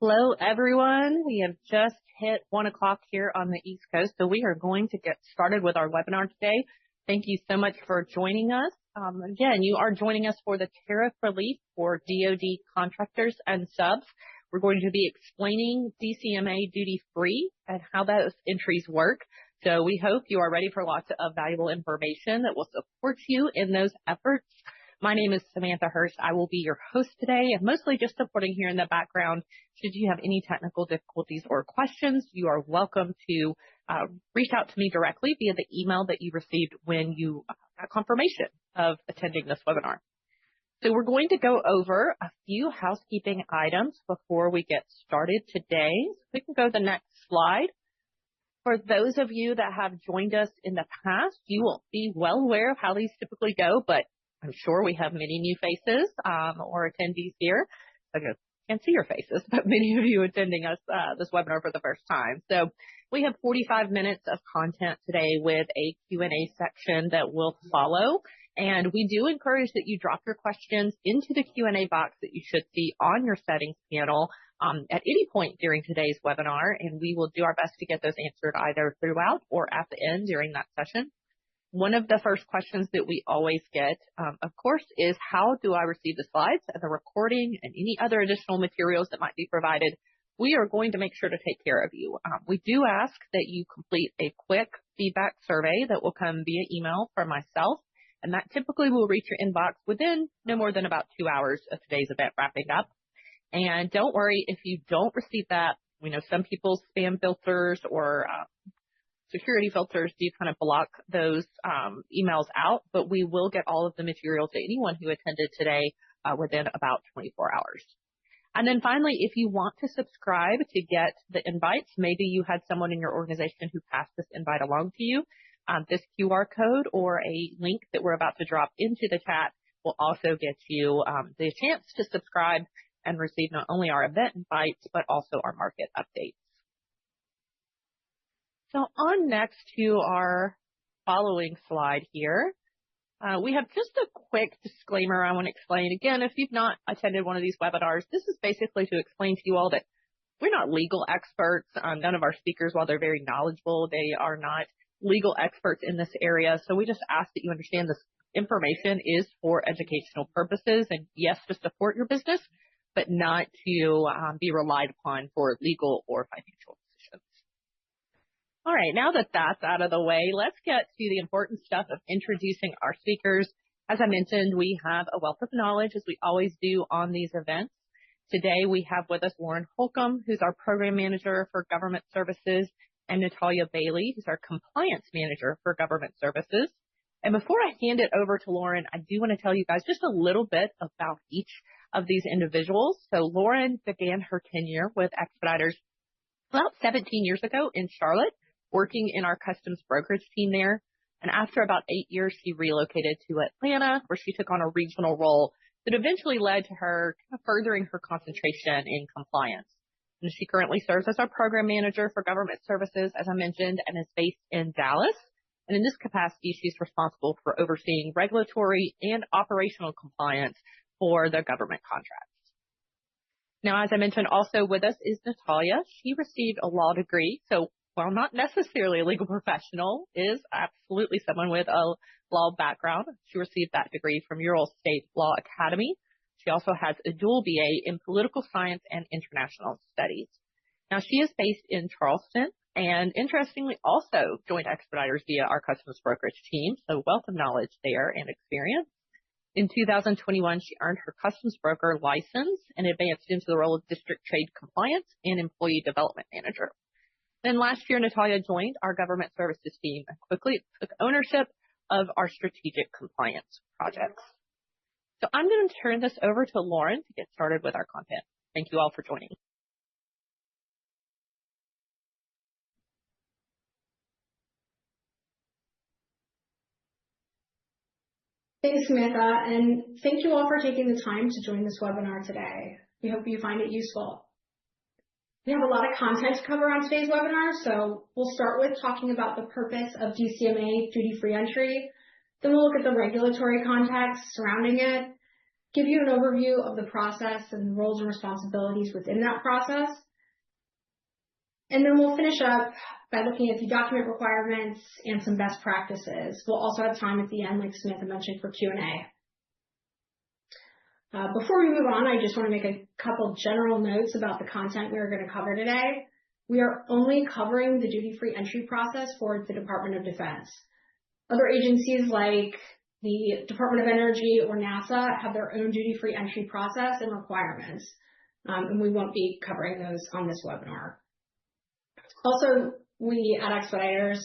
Hello, everyone. We have just hit 1 o'clock here on the East Coast, so we are going to get started with our webinar today. Thank you so much for joining us. Again, you are joining us for the tariff relief for DoD contractors and subs. We're going to be explaining DCMA duty-free and how those entries work. So we hope you are ready for lots of valuable information that will support you in those efforts. My name is Samantha Hurst. I will be your host today and mostly just supporting here in the background. Should you have any technical difficulties or questions, you are welcome to reach out to me directly via the email that you received when you got confirmation of attending this webinar. So we're going to go over a few housekeeping items before we get started today. So we can go to the next slide. For those of you that have joined us in the past, you will be well aware of how these typically go, but I'm sure we have many new faces or attendees here. I can't see your faces, but many of you attending us this webinar for the first time. So we have 45 minutes of content today with a Q&A section that will follow. And we do encourage that you drop your questions into the Q&A box that you should see on your settings panel at any point during today's webinar. And we will do our best to get those answered either throughout or at the end during that session. One of the first questions that we always get, of course, is how do I receive the slides and the recording and any other additional materials that might be provided? We are going to make sure to take care of you. We do ask that you complete a quick feedback survey that will come via email from myself, and that typically will reach your inbox within no more than about 2 hours of today's event wrapping up. And don't worry if you don't receive that. We know some people's spam filters or security filters do kind of block those emails out, but we will get all of the material to anyone who attended today within about 24 hours. And then finally, if you want to subscribe to get the invites, maybe you had someone in your organization who passed this invite along to you, this QR code or a link that we're about to drop into the chat will also get you the chance to subscribe and receive not only our event invites, but also our market updates. So on next to our following slide here, we have just a quick disclaimer I want to explain. Again, if you've not attended one of these webinars, this is basically to explain to you all that we're not legal experts. None of our speakers, while they're very knowledgeable, they are not legal experts in this area. So we just ask that you understand this information is for educational purposes and yes, to support your business, but not to be relied upon for legal or financial decisions. All right, now that that's out of the way, let's get to the important stuff of introducing our speakers. As I mentioned, we have a wealth of knowledge, as we always do on these events. Today, we have with us Lauren Holcomb, who's our Program Manager for Government Services, and Natalia Bailey, who's our Compliance Manager for Government Services. And before I hand it over to Lauren, I do want to tell you guys just a little bit about each of these individuals. So Lauren began her tenure with Expeditors about 17 years ago in Charlotte, working in our customs brokerage team there. And after about 8 years, she relocated to Atlanta, where she took on a regional role that eventually led to her kind of furthering her concentration in compliance. And she currently serves as our program manager for government services, as I mentioned, and is based in Dallas. And in this capacity, she's responsible for overseeing regulatory and operational compliance for the government contracts. Now, as I mentioned, also with us is Natalia. She received a law degree, so while not necessarily a legal professional, is absolutely someone with a law background. She received that degree from Ural State Law Academy. She also has a dual BA in political science and international studies. Now, she is based in Charleston and interestingly also joined Expeditors via our customs brokerage team, so wealth of knowledge there and experience. In 2021, she earned her customs broker license and advanced into the role of district trade compliance and employee development manager. Then last year, Natalia joined our government services team and quickly took ownership of our strategic compliance projects. So I'm going to turn this over to Lauren to get started with our content. Thank you all for joining. Thanks, Samantha, and thank you all for taking the time to join this webinar today. We hope you find it useful. We have a lot of content to cover on today's webinar, so we'll start with talking about the purpose of DCMA duty-free entry. Then we'll look at the regulatory context surrounding it, give you an overview of the process and roles and responsibilities within that process. And then we'll finish up by looking at the document requirements and some best practices. We'll also have time at the end, like Samantha mentioned, for Q&A. Before we move on, I just want to make a couple general notes about the content we are going to cover today. We are only covering the duty-free entry process for the Department of Defense. Other agencies like the Department of Energy or NASA have their own duty-free entry process and requirements, and we won't be covering those on this webinar. Also, we at Expeditors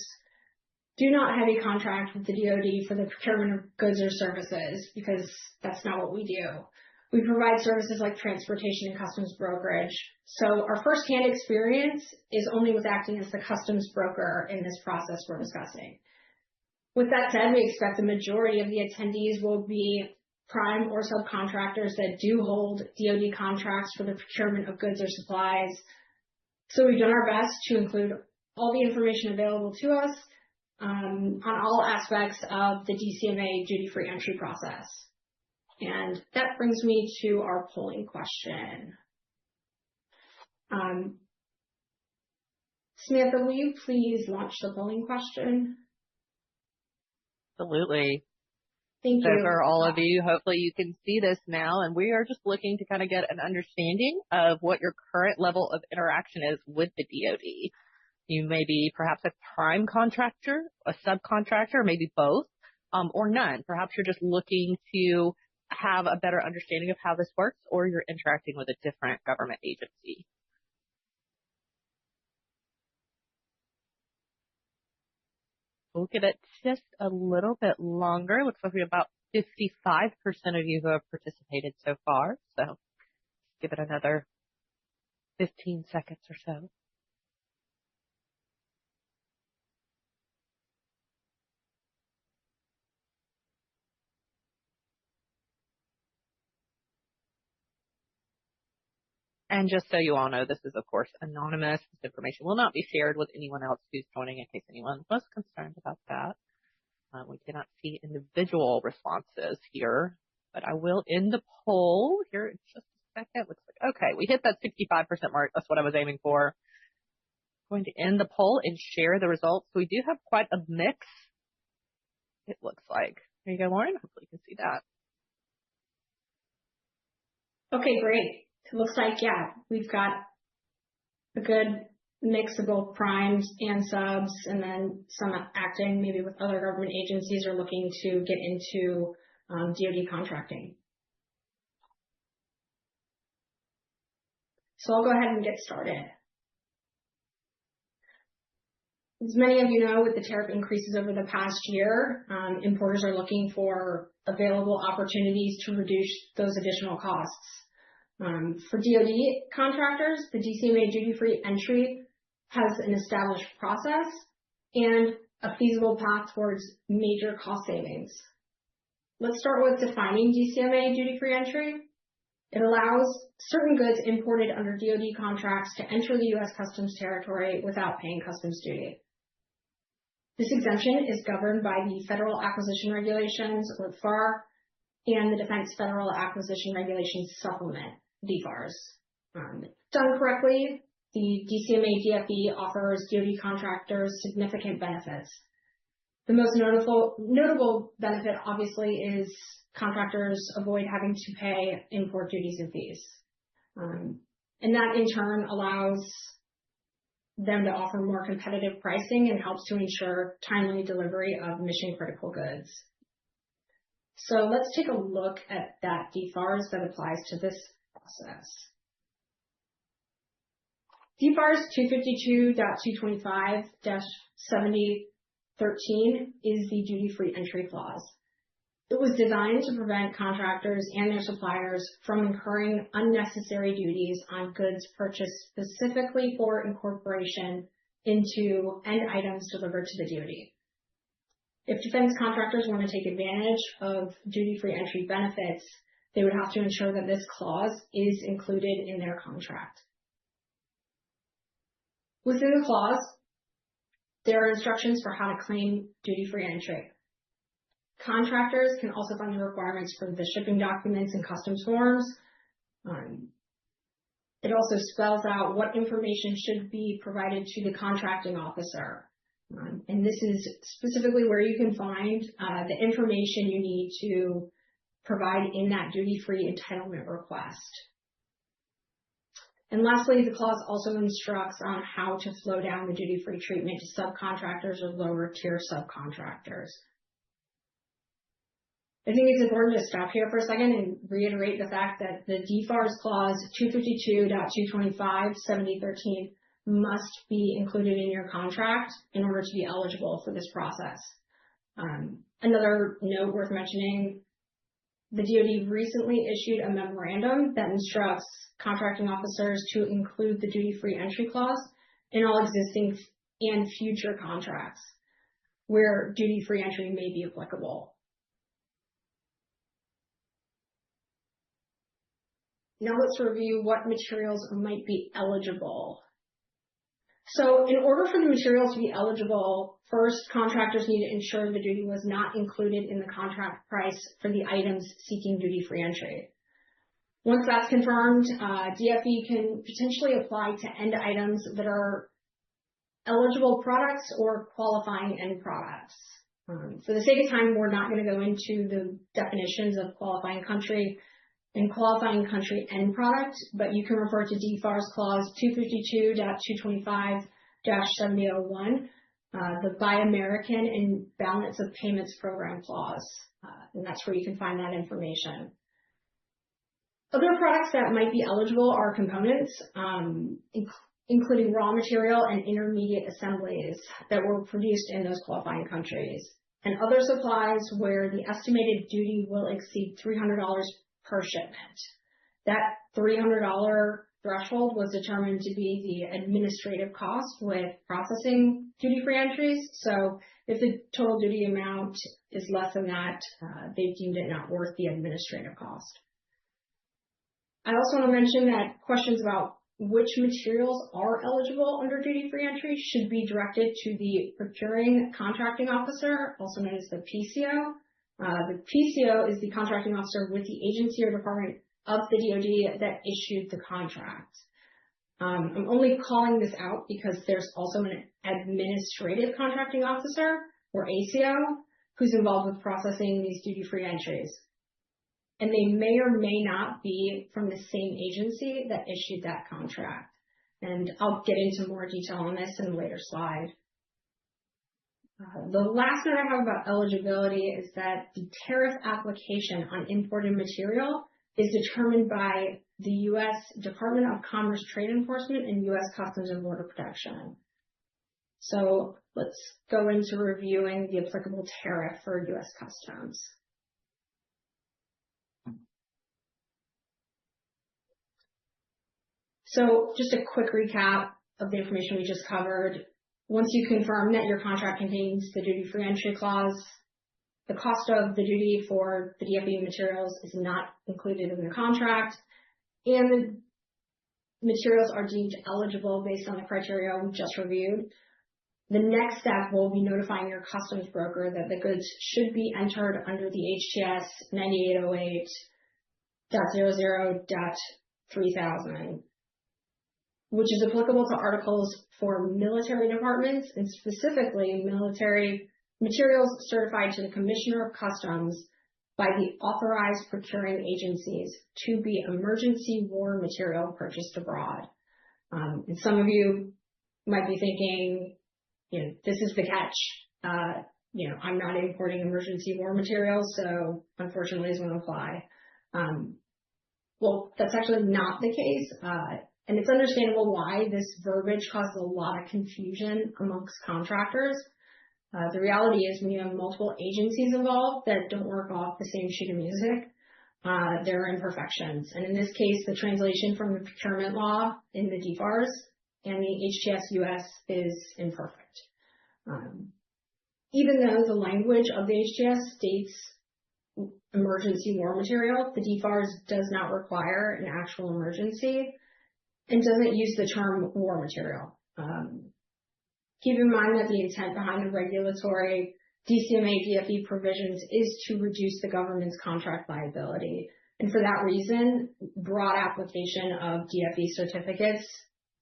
do not have a contract with the DoD for the procurement of goods or services because that's not what we do. We provide services like transportation and customs brokerage. So our firsthand experience is only with acting as the customs broker in this process we're discussing. With that said, we expect the majority of the attendees will be prime or subcontractors that do hold DoD contracts for the procurement of goods or supplies. So we've done our best to include all the information available to us on all aspects of the DCMA duty-free entry process. And that brings me to our polling question. Samantha, will you please launch the polling question? Absolutely. Thank So you. for all of you, hopefully you can see this now, and we are just looking to kind of get an understanding of what your current level of interaction is with the DoD. You may be perhaps a prime contractor, a subcontractor, maybe both, or none. Perhaps you're just looking to have a better understanding of how this works, or you're interacting with a different government agency. We'll give it just a little bit longer. Looks like we have about 55% of you who have participated so far. So give it another 15 seconds or so. And just so you all know, this is, of course, anonymous. This information will not be shared with anyone else who's joining in case anyone was concerned about that. We cannot see individual responses here, but I will end the poll here in just a second. Looks like, okay, we hit that 65% mark. That's what I was aiming for. I'm going to end the poll and share the results. We do have quite a mix, it looks like. There you go, Lauren. Hopefully you can see that. Okay, great. It looks like, yeah, we've got a good mix of both primes and subs, and then some acting maybe with other government agencies or looking to get into DoD contracting. So I'll go ahead and get started. As many of you know, with the tariff increases over the past year, importers are looking for available opportunities to reduce those additional costs. For DoD contractors, the DCMA duty-free entry has an established process and a feasible path towards major cost savings. Let's start with defining DCMA duty-free entry. It allows certain goods imported under DoD contracts to enter the U.S. Customs territory without paying customs duty. This exemption is governed by the Federal Acquisition Regulations, or FAR, and the Defense Federal Acquisition Regulations Supplement, DFARS. Done correctly, the DCMA DFE offers DoD contractors significant benefits. The most notable benefit, obviously, is contractors avoid having to pay import duties and fees. And that, in turn, allows them to offer more competitive pricing and helps to ensure timely delivery of mission-critical goods. So let's take a look at that DFARS that applies to this process. DFARS 252.225-7013 is the duty-free entry clause. It was designed to prevent contractors and their suppliers from incurring unnecessary duties on goods purchased specifically for incorporation into end items delivered to the DoD. If defense contractors want to take advantage of duty-free entry benefits, they would have to ensure that this clause is included in their contract. Within the clause, there are instructions for how to claim duty-free entry. Contractors can also find the requirements for the shipping documents and customs forms. It also spells out what information should be provided to the contracting officer. And this is specifically where you can find the information you need to provide in that duty-free entitlement request. And lastly, the clause also instructs on how to flow down the duty-free treatment to subcontractors or lower tier subcontractors. I think it's important to stop here for a second and reiterate the fact that the DFARS clause 252.225/7013 must be included in your contract in order to be eligible for this process. Another note worth mentioning, the DoD recently issued a memorandum that instructs contracting officers to include the duty-free entry clause in all existing and future contracts where duty-free entry may be applicable. Now let's review what materials might be eligible. So in order for the materials to be eligible, first, contractors need to ensure the duty was not included in the contract price for the items seeking duty-free entry. Once that's confirmed, DFE can potentially apply to end items that are eligible products or qualifying end products. For the sake of time, we're not going to go into the definitions of qualifying country and qualifying country end product, but you can refer to DFARS clause 252.225-7001, the Buy American and Balance of Payments Program clause, and that's where you can find that information. Other products that might be eligible are components, including raw material and intermediate assemblies that were produced in those qualifying countries, and other supplies where the estimated duty will exceed $300 per shipment. That $300 threshold was determined to be the administrative cost with processing duty-free entries. So if the total duty amount is less than that, they deemed it not worth the administrative cost. I also want to mention that questions about which materials are eligible under duty-free entry should be directed to the procuring contracting officer, also known as the PCO. The PCO is the contracting officer with the agency or department of the DoD that issued the contract. I'm only calling this out because there's also an administrative contracting officer, or ACO, who's involved with processing these duty-free entries. And they may or may not be from the same agency that issued that contract. And I'll get into more detail on this in a later slide. The last note I have about eligibility is that the tariff application on imported material is determined by the U.S. Department of Commerce Trade Enforcement and U.S. Customs and Border Protection. So let's go into reviewing the applicable tariff for U.S. Customs. So just a quick recap of the information we just covered. Once you confirm that your contract contains the duty-free entry clause, the cost of the duty for the DFE materials is not included in the contract, and the materials are deemed eligible based on the criteria we just reviewed. The next step will be notifying your customs broker that the goods should be entered under the HTS 9808.00.3000. Which is applicable to articles for military departments and specifically military materials certified to the Commissioner of Customs by the authorized procuring agencies to be emergency war material purchased abroad. And some of you might be thinking, this is the catch. I'm not importing emergency war materials, so unfortunately it's going to apply. Well, that's actually not the case. And it's understandable why this verbiage caused a lot of confusion amongst contractors. The reality is when you have multiple agencies involved that don't work off the same sheet of music, there are imperfections. And in this case, the translation from the procurement law in the DFARS and the HTS US is imperfect. Even though the language of the HTS states emergency war material, the DFARS does not require an actual emergency and doesn't use the term war material. Keep in mind that the intent behind the regulatory DCMA DFE provisions is to reduce the government's contract liability. And for that reason, broad application of DFE certificates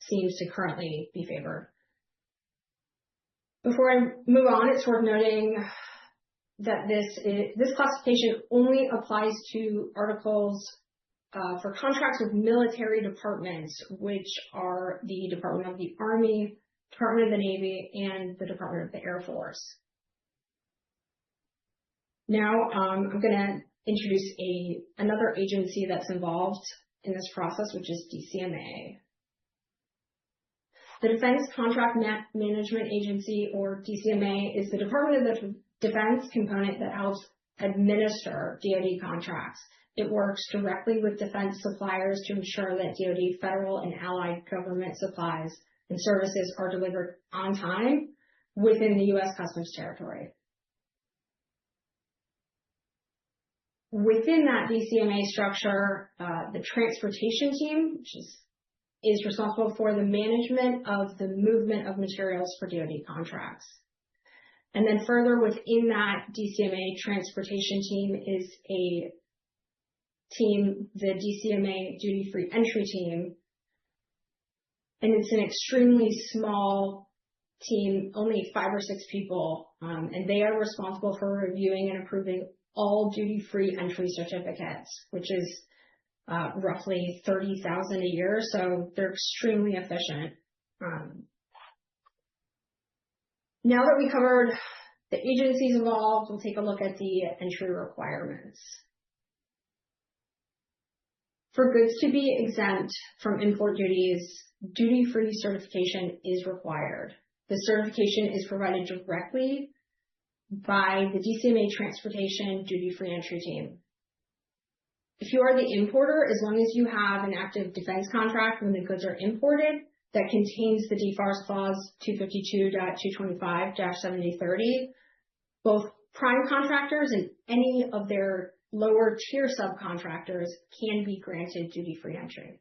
seems to currently be favored. Before I move on, it's worth noting that this classification only applies to articles for contracts with military departments, which are the Department of the Army, Department of the Navy, and the Department of the Air Force. Now, I'm going to introduce another agency that's involved in this process, which is DCMA. The Defense Contract Management Agency, or DCMA, is the Department of the Defense component that helps administer DoD contracts. It works directly with defense suppliers to ensure that DoD federal and allied government supplies and services are delivered on time within the U.S. Customs territory. Within that DCMA structure, the transportation team, which is responsible for the management of the movement of materials for DoD contracts. And then further within that DCMA transportation team is a team, the DCMA duty-free entry team. And it's an extremely small team, only 5 or 6 people, and they are responsible for reviewing and approving all duty-free entry certificates, which is roughly 30,000 a year, so they're extremely efficient. Now that we covered the agencies involved, we'll take a look at the entry requirements. For goods to be exempt from import duties, duty-free certification is required. The certification is provided directly by the DCMA Transportation Duty-Free Entry Team. If you are the importer, as long as you have an active defense contract when the goods are imported that contains the DFARS clause 252.225-7030, both prime contractors and any of their lower tier subcontractors can be granted duty-free entry.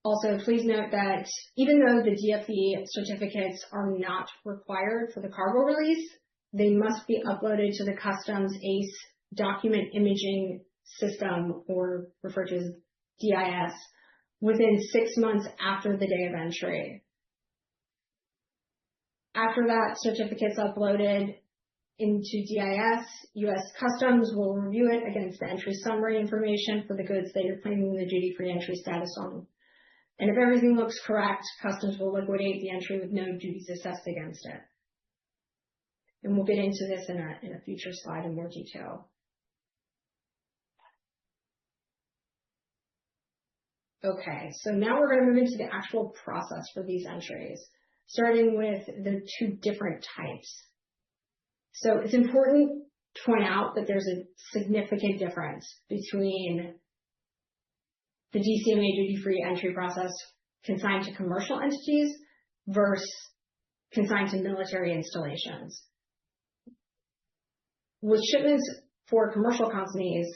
Also, please note that even though the DFE certificates are not required for the cargo release, they must be uploaded to the Customs ACE document imaging system, or referred to as DIS, within 6 months after the day of entry. After that certificate's uploaded into DIS, U.S. Customs will review it against the entry summary information for the goods that you're claiming the duty-free entry status on. And if everything looks correct, Customs will liquidate the entry with no duties assessed against it. And we'll get into this in a future slide in more detail. Okay, so now we're going to move into the actual process for these entries, starting with the 2 different types. So it's important to point out that there's a significant difference between the DCMA duty-free entry process consigned to commercial entities versus consigned to military installations. With shipments for commercial companies,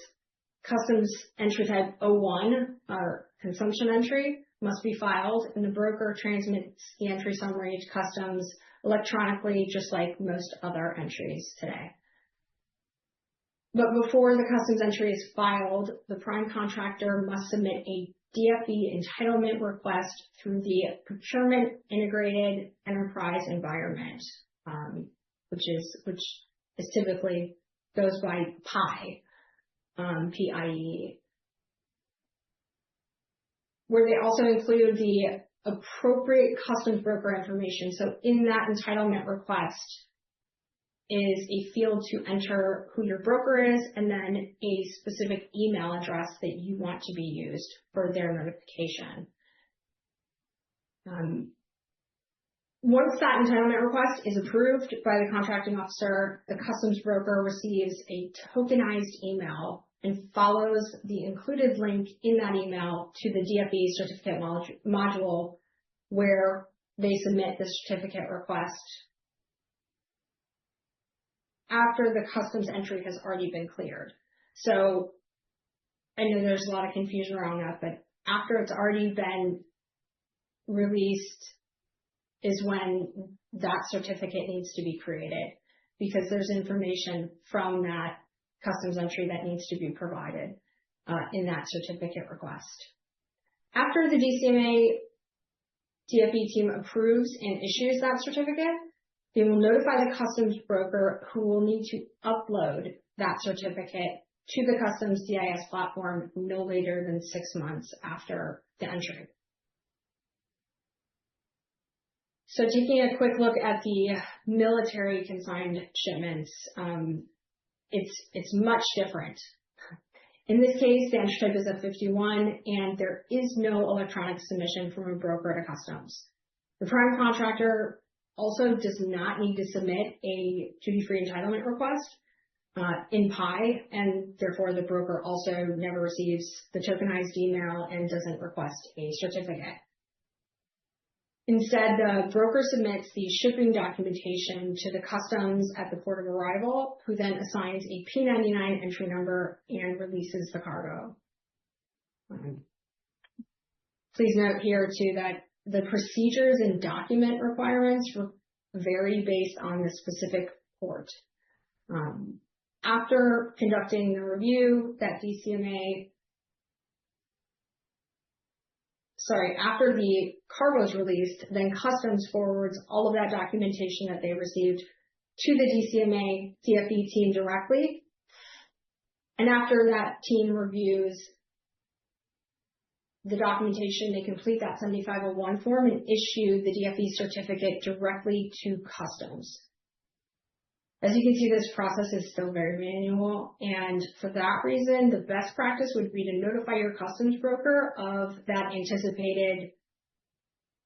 Customs entry type 01, or consumption entry, must be filed, and the broker transmits the entry summary to Customs electronically, just like most other entries today. But before the Customs entry is filed, the prime contractor must submit a DFE entitlement request through the Procurement Integrated Enterprise Environment, which is typically goes by PIE, PIE, where they also include the appropriate customs broker information. So in that entitlement request is a field to enter who your broker is, and then a specific email address that you want to be used for their notification. Once that entitlement request is approved by the contracting officer, the customs broker receives a tokenized email and follows the included link in that email to the DFE certificate module, where they submit the certificate request after the customs entry has already been cleared. So I know there's a lot of confusion around that, but after it's already been released is when that certificate needs to be created, because there's information from that customs entry that needs to be provided in that certificate request. After the DCMA DFE team approves and issues that certificate, they will notify the customs broker, who will need to upload that certificate to the customs DIS platform no later than 6 months after the entry. So taking a quick look at the military consigned shipments, it's much different. In this case, the entry type is a 51, and there is no electronic submission from a broker to customs. The prime contractor also does not need to submit a duty-free entitlement request in PI, and therefore the broker also never receives the tokenized email and doesn't request a certificate. Instead, the broker submits the shipping documentation to the customs at the port of arrival, who then assigns a P99 entry number and releases the cargo. Please note here too that the procedures and document requirements vary based on the specific port. After conducting the review, after the cargo is released, then customs forwards all of that documentation that they received to the DCMA DFE team directly. And after that team reviews the documentation, they complete that 7501 form and issue the DFE certificate directly to customs. As you can see, this process is still very manual, and for that reason, the best practice would be to notify your customs broker of that anticipated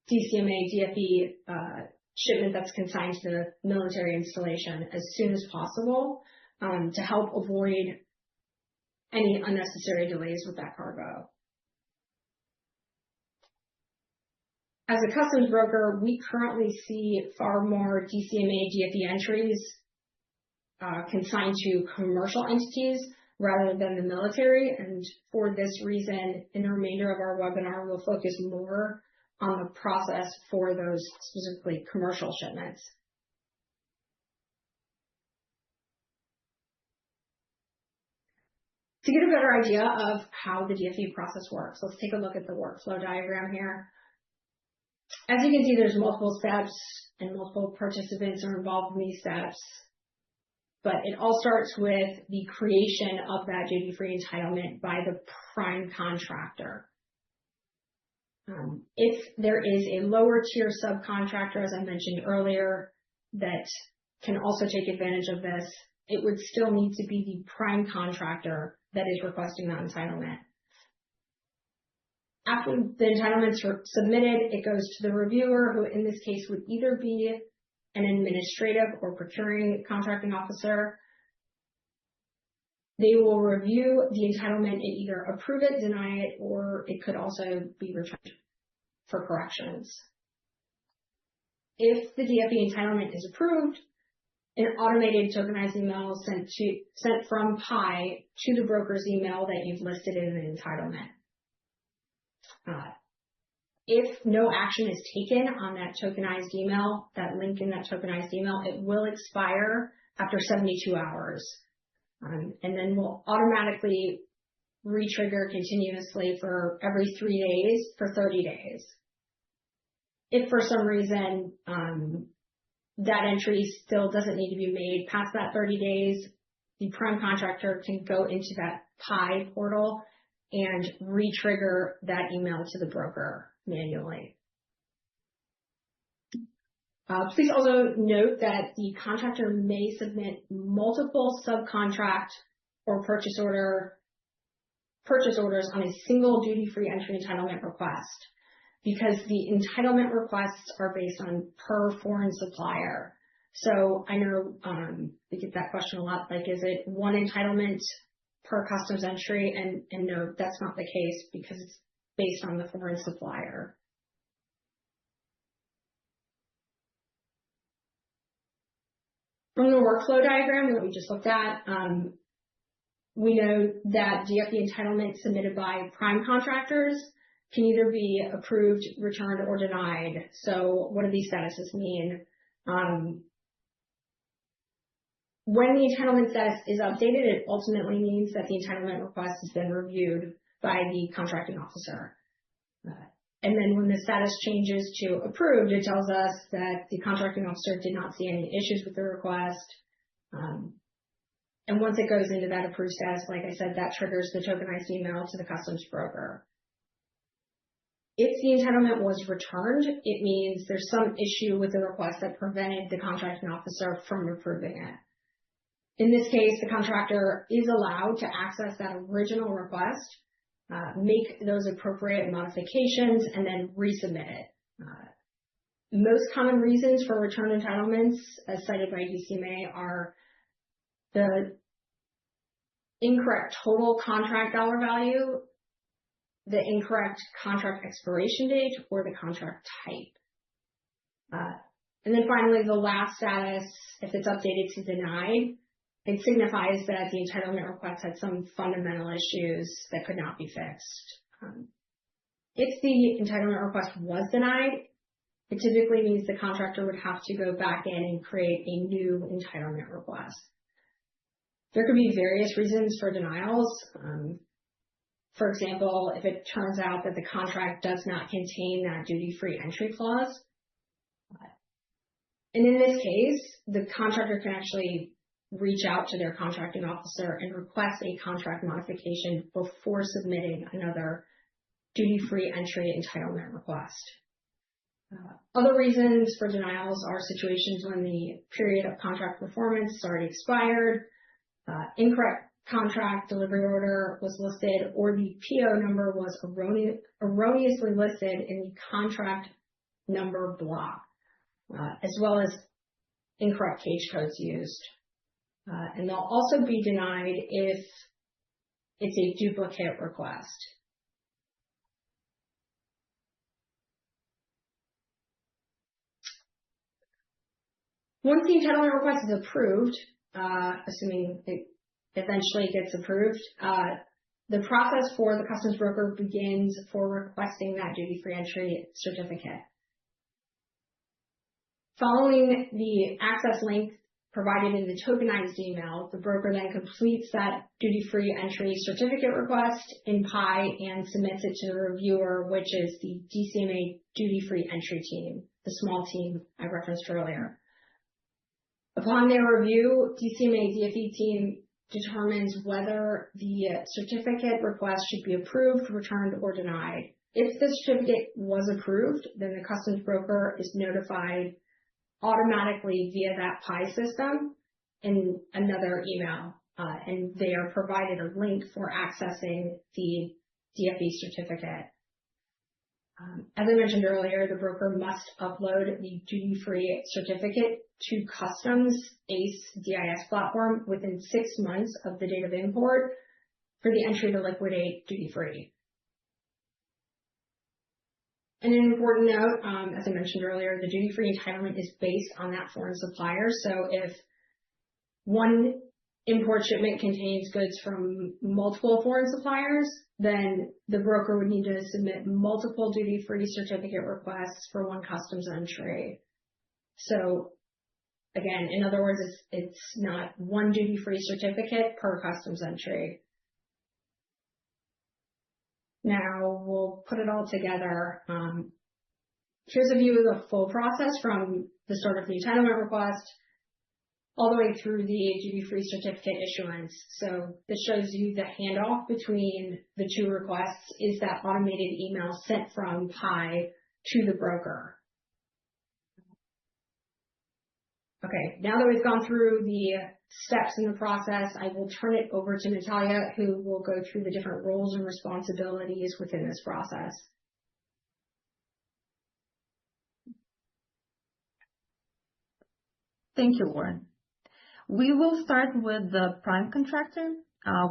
DCMA DFE shipment that's consigned to the military installation as soon as possible to help avoid any unnecessary delays with that cargo. As a customs broker, we currently see far more DCMA DFE entries consigned to commercial entities rather than the military. And for this reason, in the remainder of our webinar, we'll focus more on the process for those specifically commercial shipments. To get a better idea of how the DFE process works, let's take a look at the workflow diagram here. As you can see, there's multiple steps and multiple participants are involved in these steps. But it all starts with the creation of that duty-free entitlement by the prime contractor. If there is a lower tier subcontractor, as I mentioned earlier, that can also take advantage of this, it would still need to be the prime contractor that is requesting that entitlement. After the entitlements are submitted, it goes to the reviewer, who in this case would either be an administrative or procuring contracting officer. They will review the entitlement and either approve it, deny it, or it could also be returned for corrections. If the DFE entitlement is approved, an automated tokenized email is sent from PI to the broker's email that you've listed in an entitlement. If no action is taken on that tokenized email, that link in that tokenized email, it will expire after 72 hours. And then will automatically re-trigger continuously for every 3 days for 30 days. If for some reason that entry still doesn't need to be made past that 30 days, the prime contractor can go into that PI portal and re-trigger that email to the broker manually. Please also note that the contractor may submit multiple subcontract or purchase orders on a single duty-free entry entitlement request, because the entitlement requests are based on per foreign supplier. So I know we get that question a lot, like, is it one entitlement per customs entry? And no, that's not the case, because it's based on the foreign supplier. From the workflow diagram that we just looked at, we know that DFE entitlement submitted by prime contractors can either be approved, returned, or denied. So what do these statuses mean? When the entitlement status is updated, it ultimately means that the entitlement request has been reviewed by the contracting officer. And then when the status changes to approved, it tells us that the contracting officer did not see any issues with the request. And once it goes into that approved status, like I said, that triggers the tokenized email to the customs broker. If the entitlement was returned, it means there's some issue with the request that prevented the contracting officer from approving it. In this case, the contractor is allowed to access that original request, make those appropriate modifications, and then resubmit it. Most common reasons for return entitlements, as cited by DCMA, are the incorrect total contract dollar value, the incorrect contract expiration date, or the contract type. And then finally, the last status, if it's updated to denied, it signifies that the entitlement request had some fundamental issues that could not be fixed. If the entitlement request was denied, it typically means the contractor would have to go back in and create a new entitlement request. There could be various reasons for denials. For example, if it turns out that the contract does not contain that duty-free entry clause. And in this case, the contractor can actually reach out to their contracting officer and request a contract modification before submitting another duty-free entry entitlement request. Other reasons for denials are situations when the period of contract performance has already expired, incorrect contract delivery order was listed, or the PO number was erroneously listed in the contract number block, as well as incorrect cage codes used. And they'll also be denied if it's a duplicate request. Once the entitlement request is approved, assuming it eventually gets approved, the process for the customs broker begins for requesting that duty-free entry certificate. Following the access link provided in the tokenized email, the broker then completes that duty-free entry certificate request in PI and submits it to the reviewer, which is the DCMA duty-free entry team, the small team I referenced earlier. Upon their review, DCMA DFE team determines whether the certificate request should be approved, returned, or denied. If the certificate was approved, then the customs broker is notified automatically via that PI system in another email, and they are provided a link for accessing the DFE certificate. As I mentioned earlier, the broker must upload the duty-free certificate to Customs ACE DIS platform within 6 months of the date of import for the entry to liquidate duty-free. And an important note, as I mentioned earlier, the duty-free entitlement is based on that foreign supplier. So if one import shipment contains goods from multiple foreign suppliers, then the broker would need to submit multiple duty-free certificate requests for one customs entry. So again, in other words, it's not one duty-free certificate per customs entry. Now we'll put it all together. Here's a view of the full process from the start of the entitlement request all the way through the duty-free certificate issuance. So this shows you the handoff between the two requests is that automated email sent from PI to the broker. Okay, now that we've gone through the steps in the process, I will turn it over to Natalia, who will go through the different roles and responsibilities within this process. Thank you, Lauren. We will start with the prime contractor,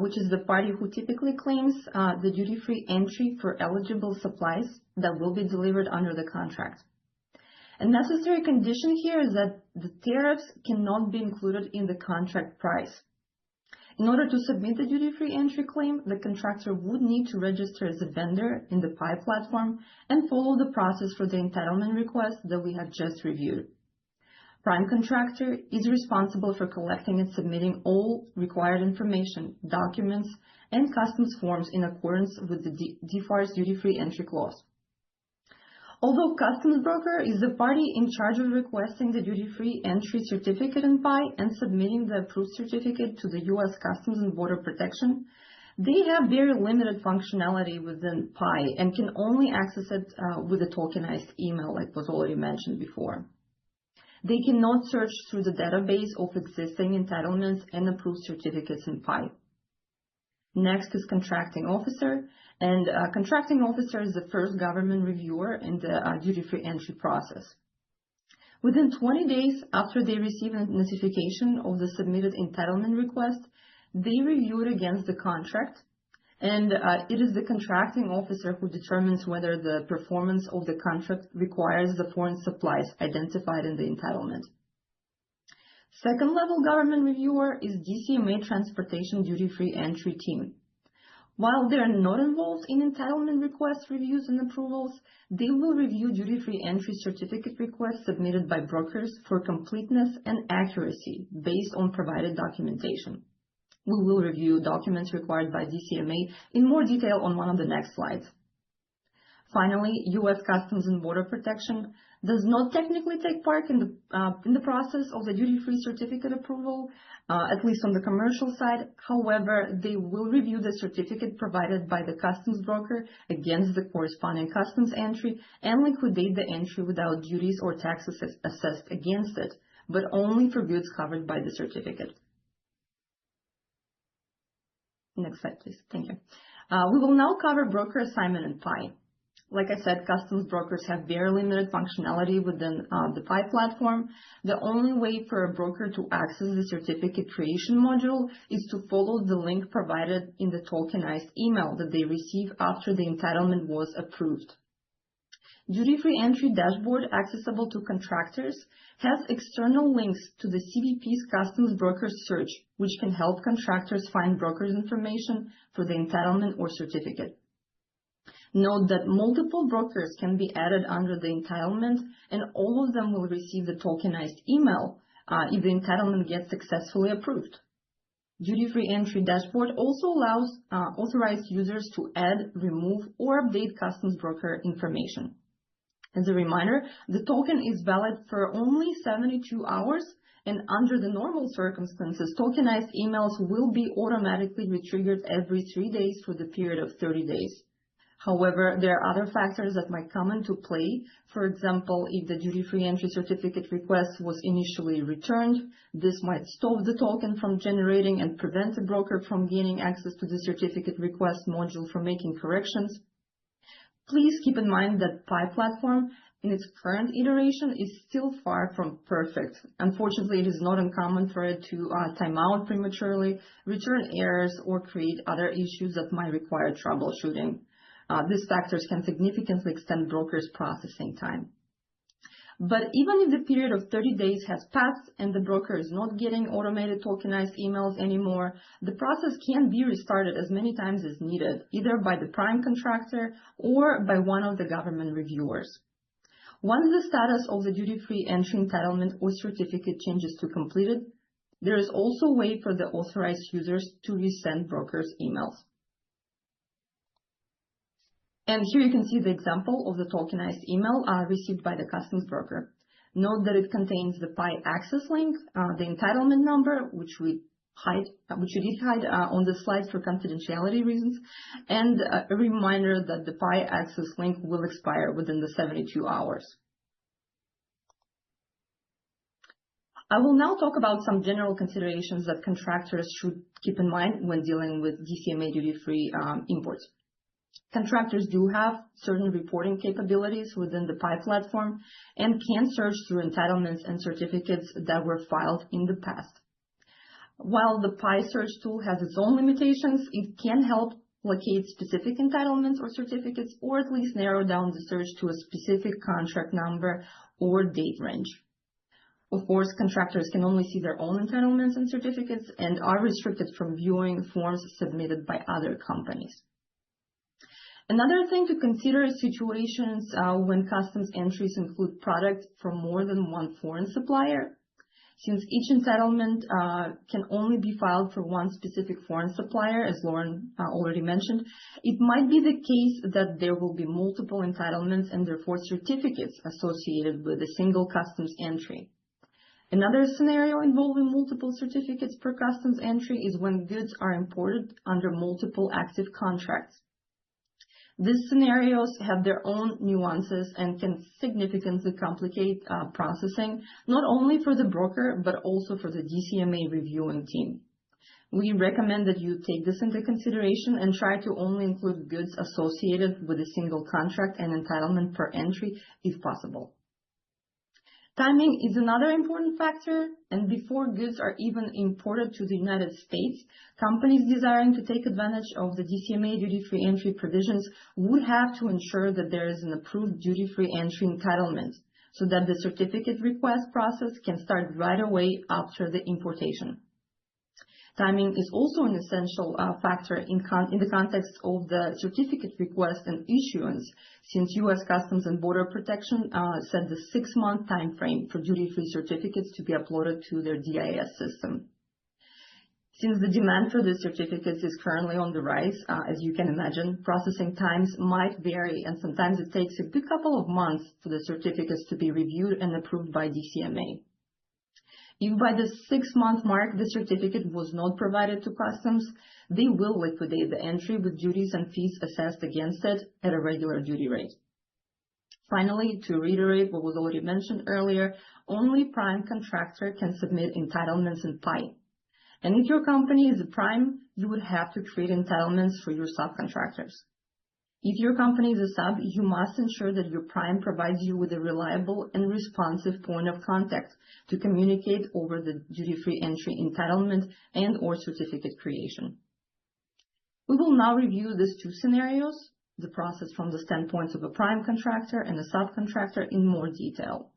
which is the party who typically claims the duty-free entry for eligible supplies that will be delivered under the contract. A necessary condition here is that the tariffs cannot be included in the contract price. In order to submit the duty-free entry claim, the contractor would need to register as a vendor in the PI platform and follow the process for the entitlement request that we have just reviewed. Prime contractor is responsible for collecting and submitting all required information, documents, and customs forms in accordance with the DFARS duty-free entry clause. Although customs broker is the party in charge of requesting the duty-free entry certificate in PI and submitting the approved certificate to the U.S. Customs and Border Protection, they have very limited functionality within PI and can only access it with a tokenized email, like was already mentioned before. They cannot search through the database of existing entitlements and approved certificates in PI. Next is contracting officer, and contracting officer is the first government reviewer in the duty-free entry process. Within 20 days after they receive a notification of the submitted entitlement request, they review it against the contract, and it is the contracting officer who determines whether the performance of the contract requires the foreign supplies identified in the entitlement. Second level government reviewer is DCMA Transportation Duty-Free Entry Team. While they are not involved in entitlement request reviews and approvals, they will review duty-free entry certificate requests submitted by brokers for completeness and accuracy based on provided documentation. We will review documents required by DCMA in more detail on one of the next slides. Finally, U.S. Customs and Border Protection does not technically take part in the process of the duty-free certificate approval, at least on the commercial side. However, they will review the certificate provided by the customs broker against the corresponding customs entry and liquidate the entry without duties or taxes assessed against it, but only for goods covered by the certificate. Next slide, please. Thank you. We will now cover broker assignment in PI. Like I said, customs brokers have very limited functionality within the PI platform. The only way for a broker to access the certificate creation module is to follow the link provided in the tokenized email that they receive after the entitlement was approved. Duty-free entry dashboard accessible to contractors has external links to the CBP's customs broker search, which can help contractors find brokers' information for the entitlement or certificate. Note that multiple brokers can be added under the entitlement, and all of them will receive the tokenized email if the entitlement gets successfully approved. Duty-free entry dashboard also allows authorized users to add, remove, or update customs broker information. As a reminder, the token is valid for only 72 hours, and under the normal circumstances, tokenized emails will be automatically retriggered every 3 days for the period of 30 days. However, there are other factors that might come into play. For example, if the duty-free entry certificate request was initially returned, this might stop the token from generating and prevent the broker from gaining access to the certificate request module for making corrections. Please keep in mind that PI platform in its current iteration is still far from perfect. Unfortunately, it is not uncommon for it to time out prematurely, return errors, or create other issues that might require troubleshooting. These factors can significantly extend brokers' processing time. But even if the period of 30 days has passed and the broker is not getting automated tokenized emails anymore, the process can be restarted as many times as needed, either by the prime contractor or by one of the government reviewers. Once the status of the duty-free entry entitlement or certificate changes to completed, there is also a way for the authorized users to resend brokers' emails. And here you can see the example of the tokenized email received by the customs broker. Note that it contains the PI access link, the entitlement number, which we did hide on the slides for confidentiality reasons, and a reminder that the PI access link will expire within the 72 hours. I will now talk about some general considerations that contractors should keep in mind when dealing with DCMA duty-free imports. Contractors do have certain reporting capabilities within the PI platform and can search through entitlements and certificates that were filed in the past. While the PI search tool has its own limitations, it can help locate specific entitlements or certificates, or at least narrow down the search to a specific contract number or date range. Of course, contractors can only see their own entitlements and certificates and are restricted from viewing forms submitted by other companies. Another thing to consider is situations when customs entries include products from more than one foreign supplier. Since each entitlement can only be filed for one specific foreign supplier, as Lauren already mentioned, it might be the case that there will be multiple entitlements and therefore certificates associated with a single customs entry. Another scenario involving multiple certificates per customs entry is when goods are imported under multiple active contracts. These scenarios have their own nuances and can significantly complicate processing, not only for the broker, but also for the DCMA reviewing team. We recommend that you take this into consideration and try to only include goods associated with a single contract and entitlement per entry if possible. Timing is another important factor, and before goods are even imported to the United States, companies desiring to take advantage of the DCMA duty-free entry provisions would have to ensure that there is an approved duty-free entry entitlement, so that the certificate request process can start right away after the importation. Timing is also an essential factor in the context of the certificate request and issuance, since U.S. Customs and Border Protection set the 6-month time frame for duty-free certificates to be uploaded to their DIS system. Since the demand for these certificates is currently on the rise, as you can imagine, processing times might vary, and sometimes it takes a good couple of months for the certificates to be reviewed and approved by DCMA. If by the 6-month mark the certificate was not provided to Customs, they will liquidate the entry with duties and fees assessed against it at a regular duty rate. Finally, to reiterate what was already mentioned earlier, only prime contractor can submit entitlements in PI. And if your company is a prime, you would have to create entitlements for your subcontractors. If your company is a sub, you must ensure that your prime provides you with a reliable and responsive point of contact to communicate over the duty-free entry entitlement and or certificate creation. We will now review these two scenarios, the process from the standpoints of a prime contractor and a subcontractor, in more detail.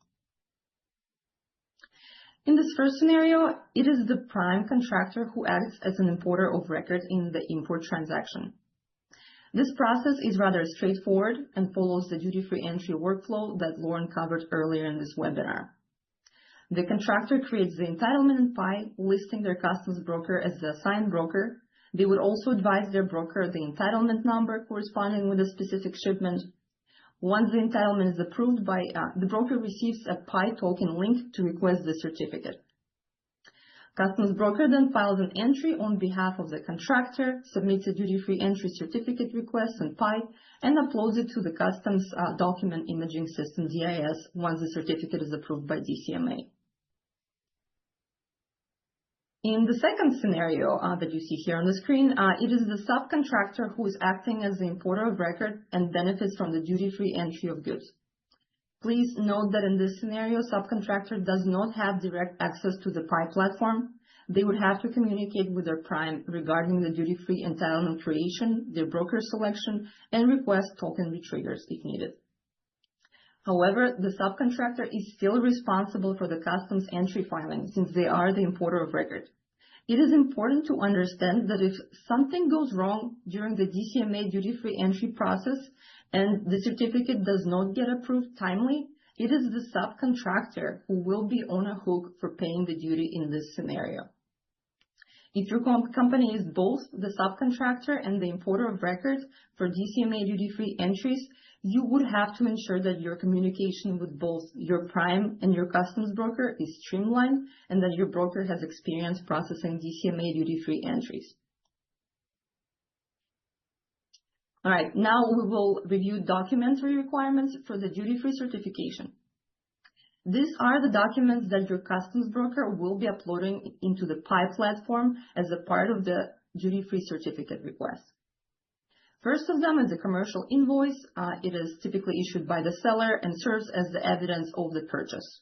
In this first scenario, it is the prime contractor who acts as an importer of record in the import transaction. This process is rather straightforward and follows the duty-free entry workflow that Lauren covered earlier in this webinar. The contractor creates the entitlement in PI, listing their customs broker as the assigned broker. They would also advise their broker the entitlement number corresponding with a specific shipment. Once the entitlement is approved by, the broker receives a PI token link to request the certificate. Customs broker then files an entry on behalf of the contractor, submits a duty-free entry certificate request in PI, and uploads it to the Customs Document Imaging System, DIS, once the certificate is approved by DCMA. In the second scenario that you see here on the screen, it is the subcontractor who is acting as the importer of record and benefits from the duty-free entry of goods. Please note that in this scenario, subcontractor does not have direct access to the PI platform. They would have to communicate with their prime regarding the duty-free entitlement creation, their broker selection, and request token retriggers if needed. However, the subcontractor is still responsible for the customs entry filing since they are the importer of record. It is important to understand that if something goes wrong during the DCMA duty-free entry process and the certificate does not get approved timely, it is the subcontractor who will be on a hook for paying the duty in this scenario. If your company is both the subcontractor and the importer of record for DCMA duty-free entries, you would have to ensure that your communication with both your prime and your customs broker is streamlined and that your broker has experience processing DCMA duty-free entries. All right, now we will review documentary requirements for the duty-free certification. These are the documents that your customs broker will be uploading into the PI platform as a part of the duty-free certificate request. First of them is a commercial invoice. It is typically issued by the seller and serves as the evidence of the purchase.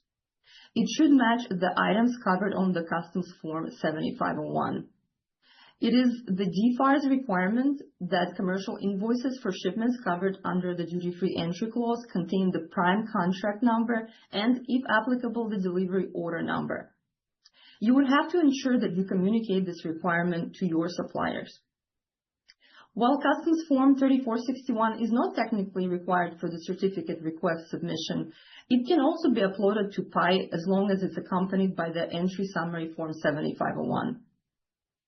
It should match the items covered on the Customs Form 7501. It is the DFARS requirement that commercial invoices for shipments covered under the duty-free entry clause contain the prime contract number and, if applicable, the delivery order number. You would have to ensure that you communicate this requirement to your suppliers. While Customs Form 3461 is not technically required for the certificate request submission, it can also be uploaded to PI as long as it's accompanied by the entry summary Form 7501.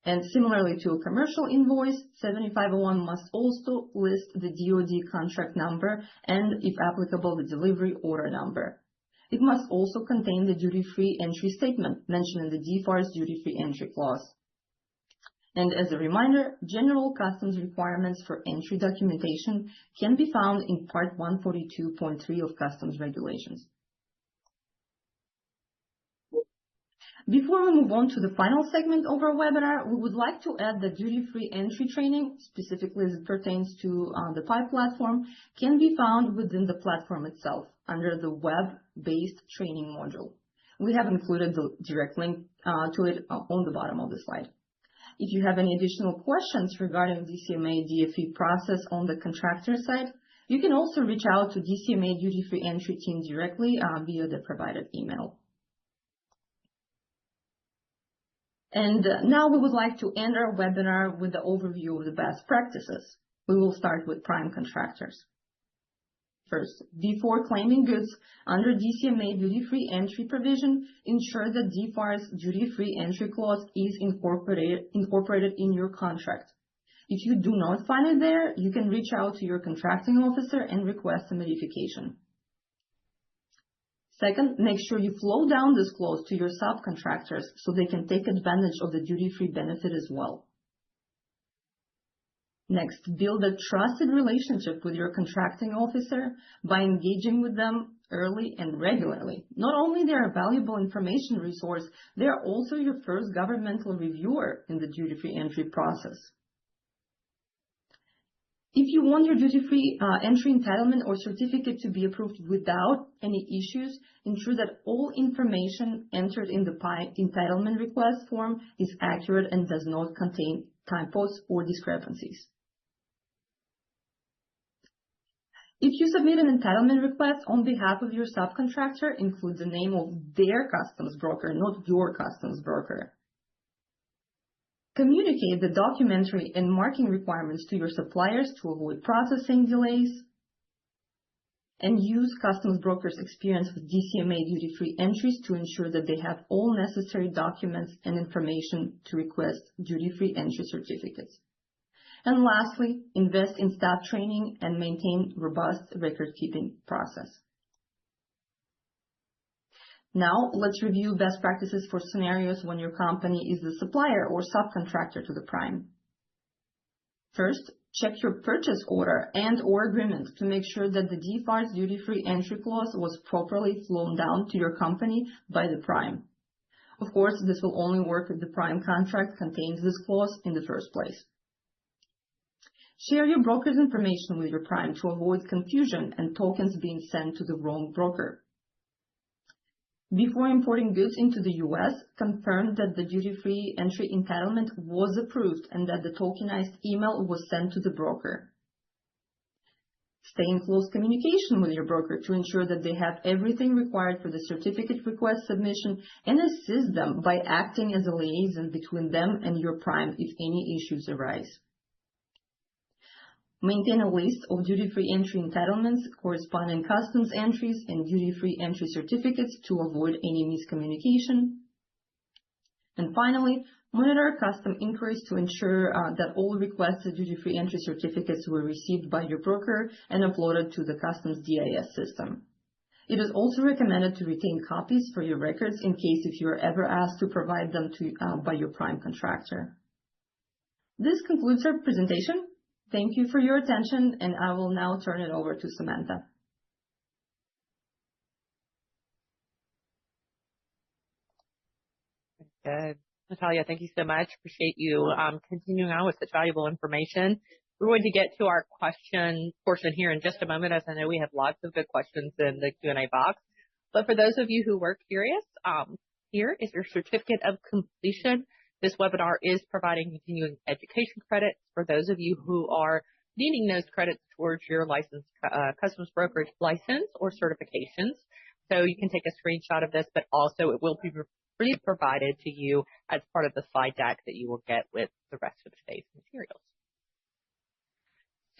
And similarly to a commercial invoice, 7501 must also list the DoD contract number and, if applicable, the delivery order number. It must also contain the duty-free entry statement mentioned in the DFARS duty-free entry clause. And as a reminder, general customs requirements for entry documentation can be found in Part 142.3 of Customs Regulations. Before we move on to the final segment of our webinar, we would like to add that duty-free entry training, specifically as it pertains to the PI platform, can be found within the platform itself under the web-based training module. We have included the direct link to it on the bottom of the slide. If you have any additional questions regarding DCMA DFE process on the contractor side, you can also reach out to DCMA duty-free entry team directly via the provided email. And now we would like to end our webinar with the overview of the best practices. We will start with prime contractors. First, before claiming goods under DCMA duty-free entry provision, ensure that DFARS duty-free entry clause is incorporated in your contract. If you do not find it there, you can reach out to your contracting officer and request a modification. Second, make sure you flow down this clause to your subcontractors so they can take advantage of the duty-free benefit as well. Next, build a trusted relationship with your contracting officer by engaging with them early and regularly. Not only they are a valuable information resource, they are also your first governmental reviewer in the duty-free entry process. If you want your duty-free entry entitlement or certificate to be approved without any issues, ensure that all information entered in the PI entitlement request form is accurate and does not contain typos or discrepancies. If you submit an entitlement request on behalf of your subcontractor, include the name of their customs broker, not your customs broker. Communicate the documentary and marking requirements to your suppliers to avoid processing delays. And use customs brokers' experience with DCMA duty-free entries to ensure that they have all necessary documents and information to request duty-free entry certificates. And lastly, invest in staff training and maintain robust record-keeping process. Now, let's review best practices for scenarios when your company is the supplier or subcontractor to the prime. First, check your purchase order and/or agreement to make sure that the DFARS duty-free entry clause was properly flown down to your company by the prime. Of course, this will only work if the prime contract contains this clause in the first place. Share your broker's information with your prime to avoid confusion and tokens being sent to the wrong broker. Before importing goods into the U.S., confirm that the duty-free entry entitlement was approved and that the tokenized email was sent to the broker. Stay in close communication with your broker to ensure that they have everything required for the certificate request submission and assist them by acting as a liaison between them and your prime if any issues arise. Maintain a list of duty-free entry entitlements, corresponding customs entries, and duty-free entry certificates to avoid any miscommunication. And finally, monitor custom inquiries to ensure that all requested duty-free entry certificates were received by your broker and uploaded to the customs DIS system. It is also recommended to retain copies for your records in case if you are ever asked to provide them by your prime contractor. This concludes our presentation. Thank you for your attention, and I will now turn it over to Samantha. Good. Natalia, thank you so much. Appreciate you continuing on with such valuable information. We're going to get to our question portion here in just a moment, as I know we have lots of good questions in the Q&A box. But for those of you who were curious, here is your certificate of completion. This webinar is providing continuing education credits for those of you who are needing those credits towards your licensed customs brokerage license or certifications. So you can take a screenshot of this, but also it will be provided to you as part of the slide deck that you will get with the rest of today's materials.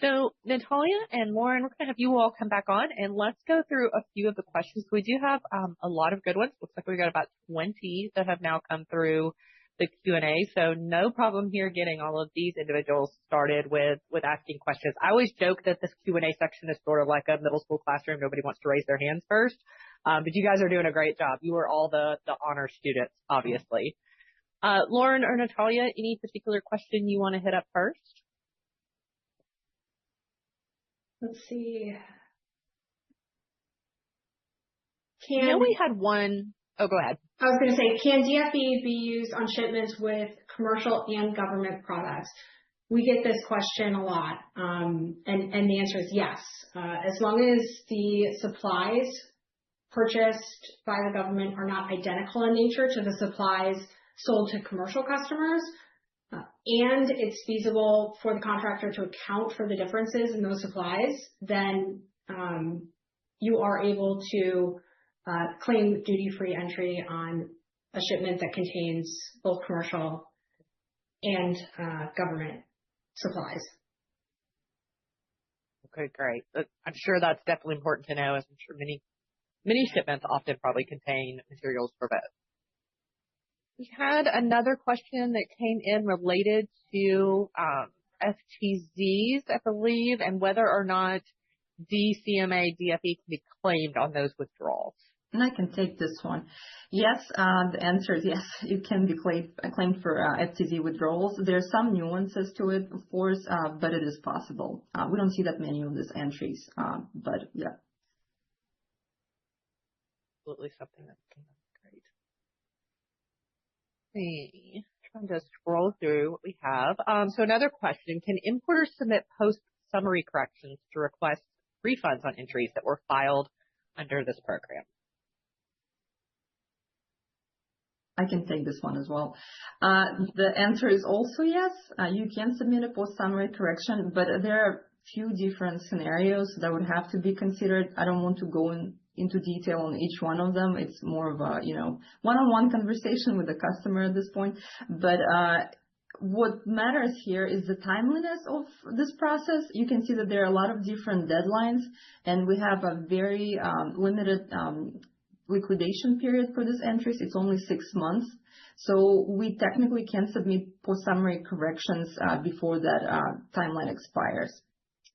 So Natalia and Lauren, we're going to have you all come back on and let's go through a few of the questions. We do have a lot of good ones. Looks like we got about 20 that have now come through the Q&A. So no problem here getting all of these individuals started with asking questions. I always joke that this Q&A section is sort of like a middle school classroom. Nobody wants to raise their hands first. But you guys are doing a great job. You are all the honor students, obviously. Lauren or Natalia, any particular question you want to hit up first? Let's see. We had one. Oh, go ahead. I was going to say, can DFE be used on shipments with commercial and government products? We get this question a lot, and the answer is yes. As long as the supplies purchased by the government are not identical in nature to the supplies sold to commercial customers, and it's feasible for the contractor to account for the differences in those supplies, then you are able to claim duty-free entry on a shipment that contains both commercial and government supplies. Okay, great. I'm sure that's definitely important to know, as I'm sure many shipments often probably contain materials for both. We had another question that came in related to FTZs, I believe, and whether or not DCMA, DFE can be claimed on those withdrawals. And I can take this one. Yes, the answer is yes. It can be claimed for FTZ withdrawals. There are some nuances to it, of course, but it is possible. We don't see that many of these entries, but yeah. Absolutely something that can be great. See, trying to scroll through what we have. So another question, can importers submit post-summary corrections to request refunds on entries that were filed under this program? I can take this one as well. The answer is also yes. You can submit a post-summary correction, but there are few different scenarios that would have to be considered. I don't want to go into detail on each one of them. It's more of a, one-on-one conversation with the customer at this point. But what matters here is the timeliness of this process. You can see that there are a lot of different deadlines, and we have a very limited liquidation period for these entries. It's only 6 months. So we technically can submit post-summary corrections before that timeline expires.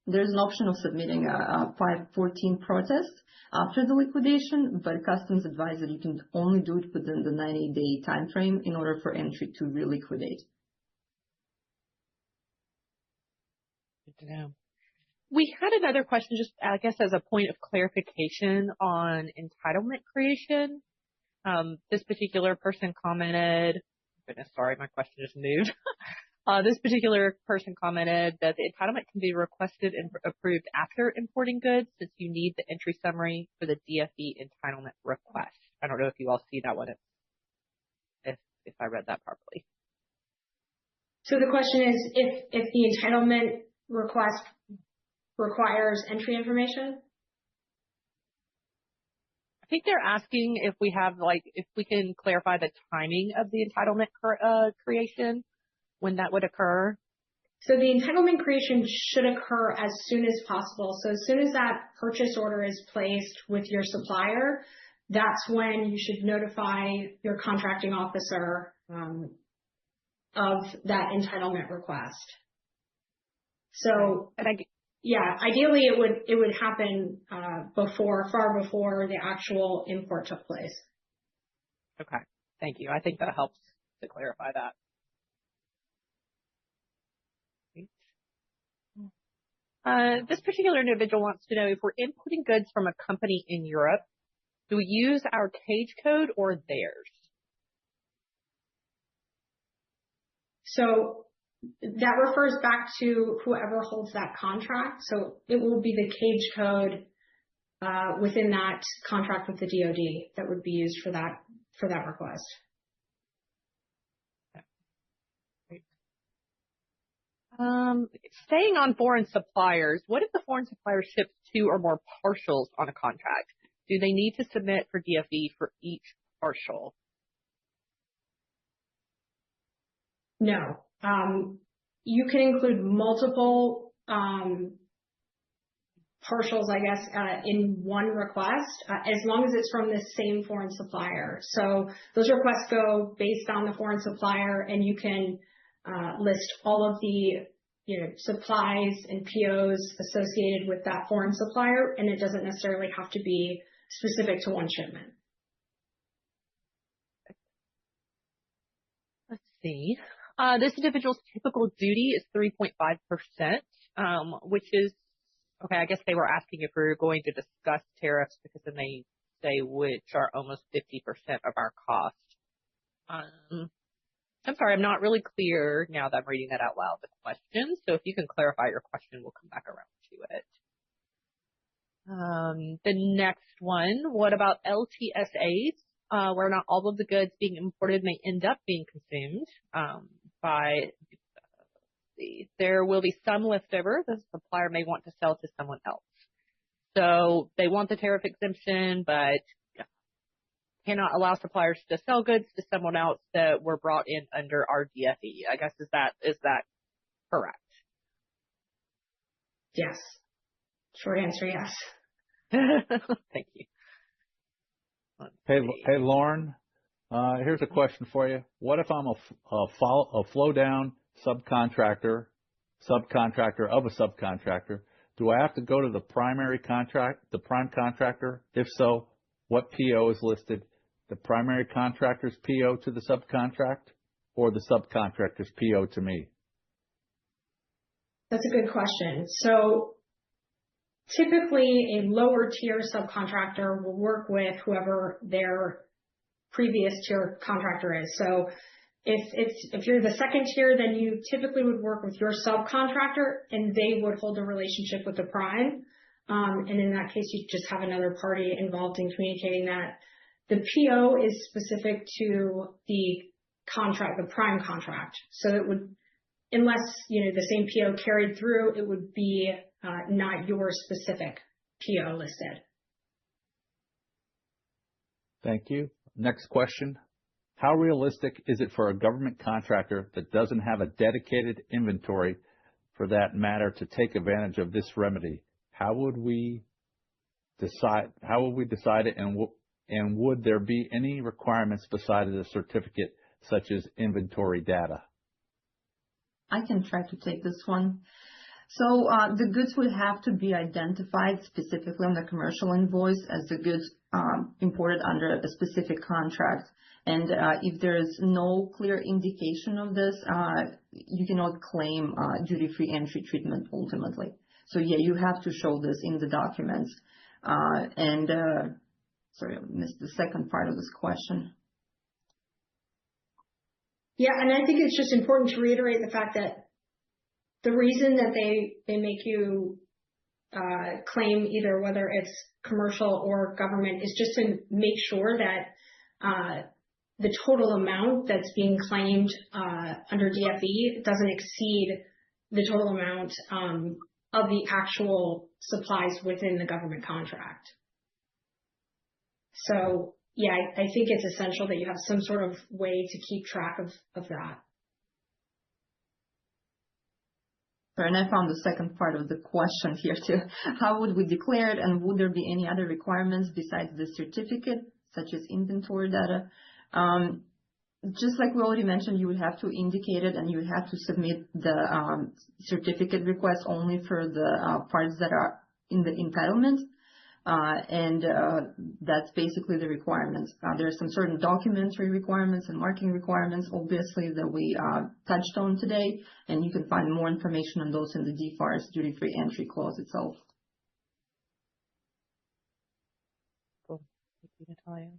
There's an option of submitting a 514 protest after the liquidation, but customs advise that you can only do it within the 90-day time frame in order for entry to reliquidate. Good to know. We had another question, just I guess as a point of clarification on entitlement creation. This particular person commented, goodness, sorry, my question just moved. This particular person commented that the entitlement can be requested and approved after importing goods, since you need the entry summary for the DFE entitlement request. I don't know if you all see that one, if I read that properly. So the question is, if the entitlement request requires entry information? I think they're asking if we have, if we can clarify the timing of the entitlement creation, when that would occur. So the entitlement creation should occur as soon as possible. So as soon as that purchase order is placed with your supplier, that's when you should notify your contracting officer of that entitlement request. So, yeah, ideally it would happen far before the actual import took place. Okay, thank you. I think that helps to clarify that. This particular individual wants to know if we're importing goods from a company in Europe, do we use our cage code or theirs? So that refers back to whoever holds that contract. So it will be the cage code within that contract with the DoD that would be used for that request. Staying on foreign suppliers, what if the foreign supplier ships 2 or more partials on a contract? Do they need to submit for DFE for each partial? No. You can include multiple partials, I guess, in one request, as long as it's from the same foreign supplier. So those requests go based on the foreign supplier, and you can list all of the supplies and POs associated with that foreign supplier, and it doesn't necessarily have to be specific to one shipment. Let's see. This individual's typical duty is 3.5%, which is, okay, I guess they were asking if we were going to discuss tariffs, because then they say which are almost 50% of our cost. I'm sorry, I'm not really clear now that I'm reading that out loud, the question. So if you can clarify your question, we'll come back around to it. The next one, what about LTSAs, where not all of the goods being imported may end up being consumed there will be some leftover the supplier may want to sell to someone else. So they want the tariff exemption, but cannot allow suppliers to sell goods to someone else that were brought in under our DFE. I guess, is that correct? Yes. Short answer, yes. Thank you. Hey, Lauren, here's a question for you. What if I'm a flow down subcontractor of a subcontractor? Do I have to go to the prime contractor? If so, what PO is listed? The primary contractor's PO to the subcontract, or the subcontractor's PO to me? That's a good question. So typically a lower tier subcontractor will work with whoever their previous tier contractor is. So if you're the second tier, then you typically would work with your subcontractor, and they would hold a relationship with the prime. And in that case, you just have another party involved in communicating that. The PO is specific to the contract, the prime contract. So it would, unless the same PO carried through, it would be not your specific PO listed. Thank you. Next question. How realistic is it for a government contractor that doesn't have a dedicated inventory, for that matter, to take advantage of this remedy? How would we decide it, and would there be any requirements besides the certificate, such as inventory data? I can try to take this one. So the goods would have to be identified specifically on the commercial invoice as the goods imported under a specific contract. And if there is no clear indication of this, you cannot claim duty-free entry treatment ultimately. So yeah, you have to show this in the documents. Sorry, I missed the second part of this question. Yeah, and I think it's just important to reiterate the fact that the reason that they make you claim either whether it's commercial or government is just to make sure that the total amount that's being claimed under DFE doesn't exceed the total amount of the actual supplies within the government contract. So yeah, I think it's essential that you have some sort of way to keep track of that. And I found the second part of the question here too. How would we declare it, and would there be any other requirements besides the certificate, such as inventory data? Just like we already mentioned, you would have to indicate it, and you would have to submit the certificate request only for the parts that are in the entitlement. That's basically the requirements. There are some certain documentary requirements and marking requirements, obviously, that we touched on today, and you can find more information on those in the DFARS duty-free entry clause itself. Cool. Thank you, Natalia.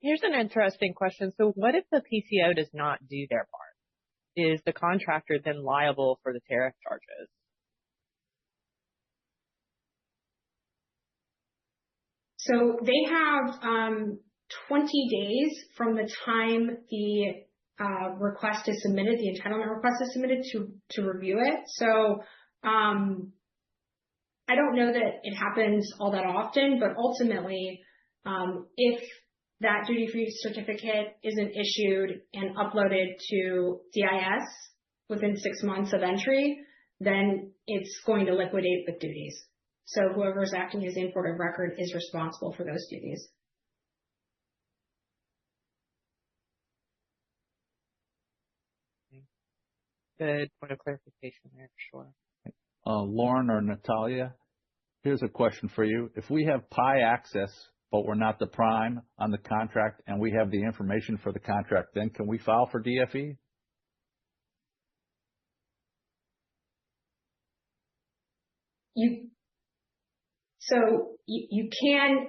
Here's an interesting question. So what if the PCO does not do their part? Is the contractor then liable for the tariff charges? So they have 20 days from the time the request is submitted, the entitlement request is submitted to review it. So I don't know that it happens all that often, but ultimately, if that duty-free certificate isn't issued and uploaded to DIS within 6 months of entry, then it's going to liquidate with duties. So whoever is acting as the importer of record is responsible for those duties. Good point of clarification there, for sure. Lauren or Natalia, here's a question for you. If we have PI access, but we're not the prime on the contract, and we have the information for the contract, then can we file for DFE? You can,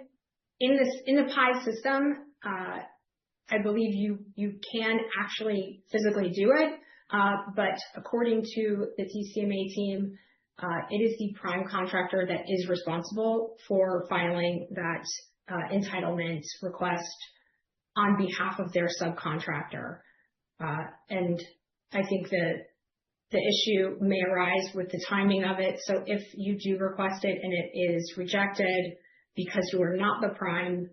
in the PI system, I believe you can actually physically do it, but according to the DCMA team, it is the prime contractor that is responsible for filing that entitlement request on behalf of their subcontractor. And I think that the issue may arise with the timing of it. So if you do request it and it is rejected because you are not the prime,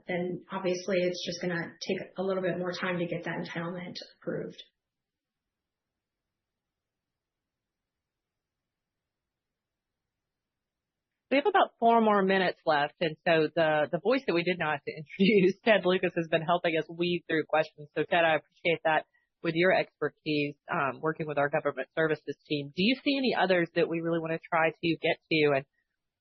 then obviously it's just going to take a little bit more time to get that entitlement approved. We have about 4 more minutes left, and so the voice that we did not introduce, Ted Lucas, has been helping us weed through questions. So Ted, I appreciate that with your expertise working with our government services team. Do you see any others that we really want to try to get to? And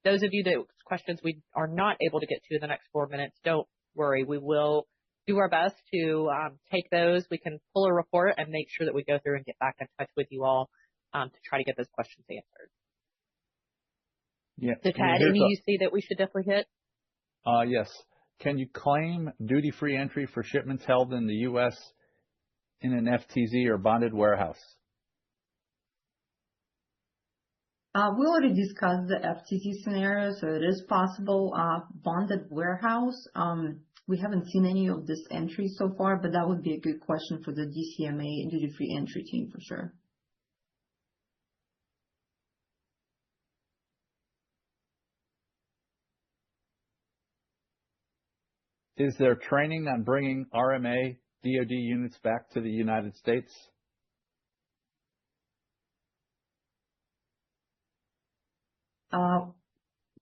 those of you that questions we are not able to get to in the next 4 minutes, don't worry. We will do our best to take those. We can pull a report and make sure that we go through and get back in touch with you all to try to get those questions answered. Yeah. So Ted, any you see that we should definitely hit? Yes. Can you claim duty-free entry for shipments held in the U.S. in an FTZ or bonded warehouse? We already discussed the FTZ scenario, so it is possible. Bonded warehouse, we haven't seen any of this entry so far, but that would be a good question for the DCMA duty-free entry team for sure. Is there training on bringing RMA DoD units back to the United States?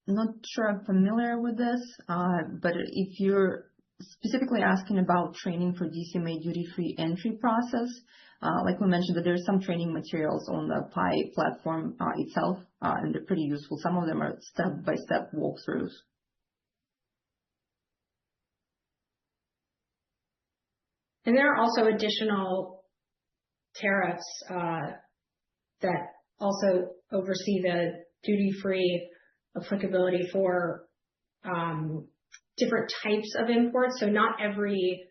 Not sure I'm familiar with this, but if you're specifically asking about training for DCMA duty-free entry process, like we mentioned, that there's some training materials on the PI platform itself, and they're pretty useful. Some of them are step-by-step walkthroughs. And there are also additional tariffs that also oversee the duty-free applicability for different types of imports. So not every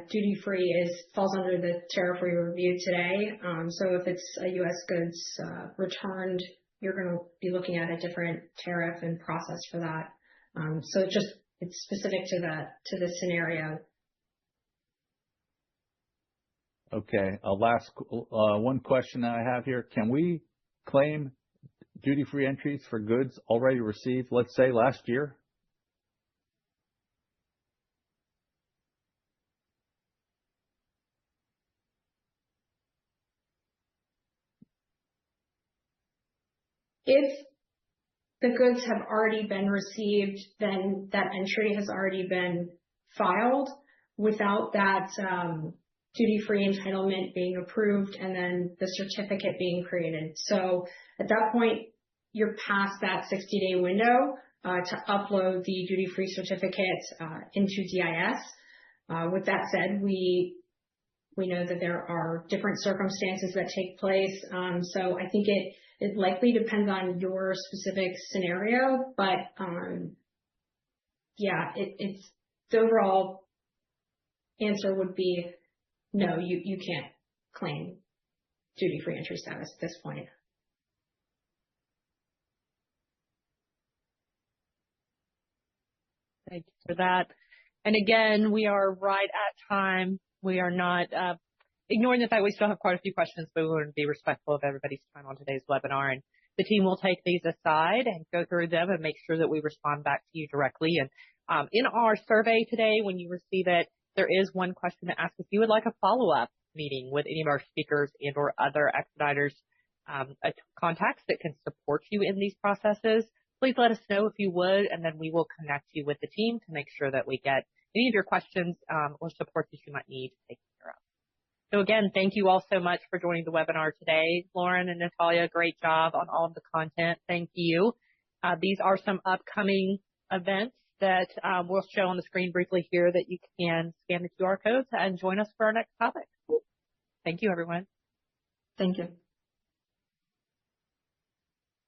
duty-free falls under the tariff we reviewed today. So if it's a U.S. goods returned, you're going to be looking at a different tariff and process for that. So it's specific to the scenario. Okay. Last one question that I have here. Can we claim duty-free entries for goods already received, let's say, last year? If the goods have already been received, then that entry has already been filed without that duty-free entitlement being approved and then the certificate being created. So at that point, you're past that 60-day window to upload the duty-free certificate into DIS. With that said, we know that there are different circumstances that take place. So I think it likely depends on your specific scenario, but it's the overall answer would be no, you can't claim duty-free entry status at this point. Thank you for that. And again, we are right at time. We are not ignoring the fact we still have quite a few questions, but we want to be respectful of everybody's time on today's webinar. And the team will take these aside and go through them and make sure that we respond back to you directly. And in our survey today, when you receive it, there is one question that asks if you would like a follow-up meeting with any of our speakers and or other Expeditors contacts that can support you in these processes. Please let us know if you would, and then we will connect you with the team to make sure that we get any of your questions or support that you might need taken care of. So again, thank you all so much for joining the webinar today. Lauren and Natalia, great job on all of the content. Thank you. These are some upcoming events that we'll show on the screen briefly here that you can scan the QR codes and join us for our next topic. Thank you, everyone. Thank you.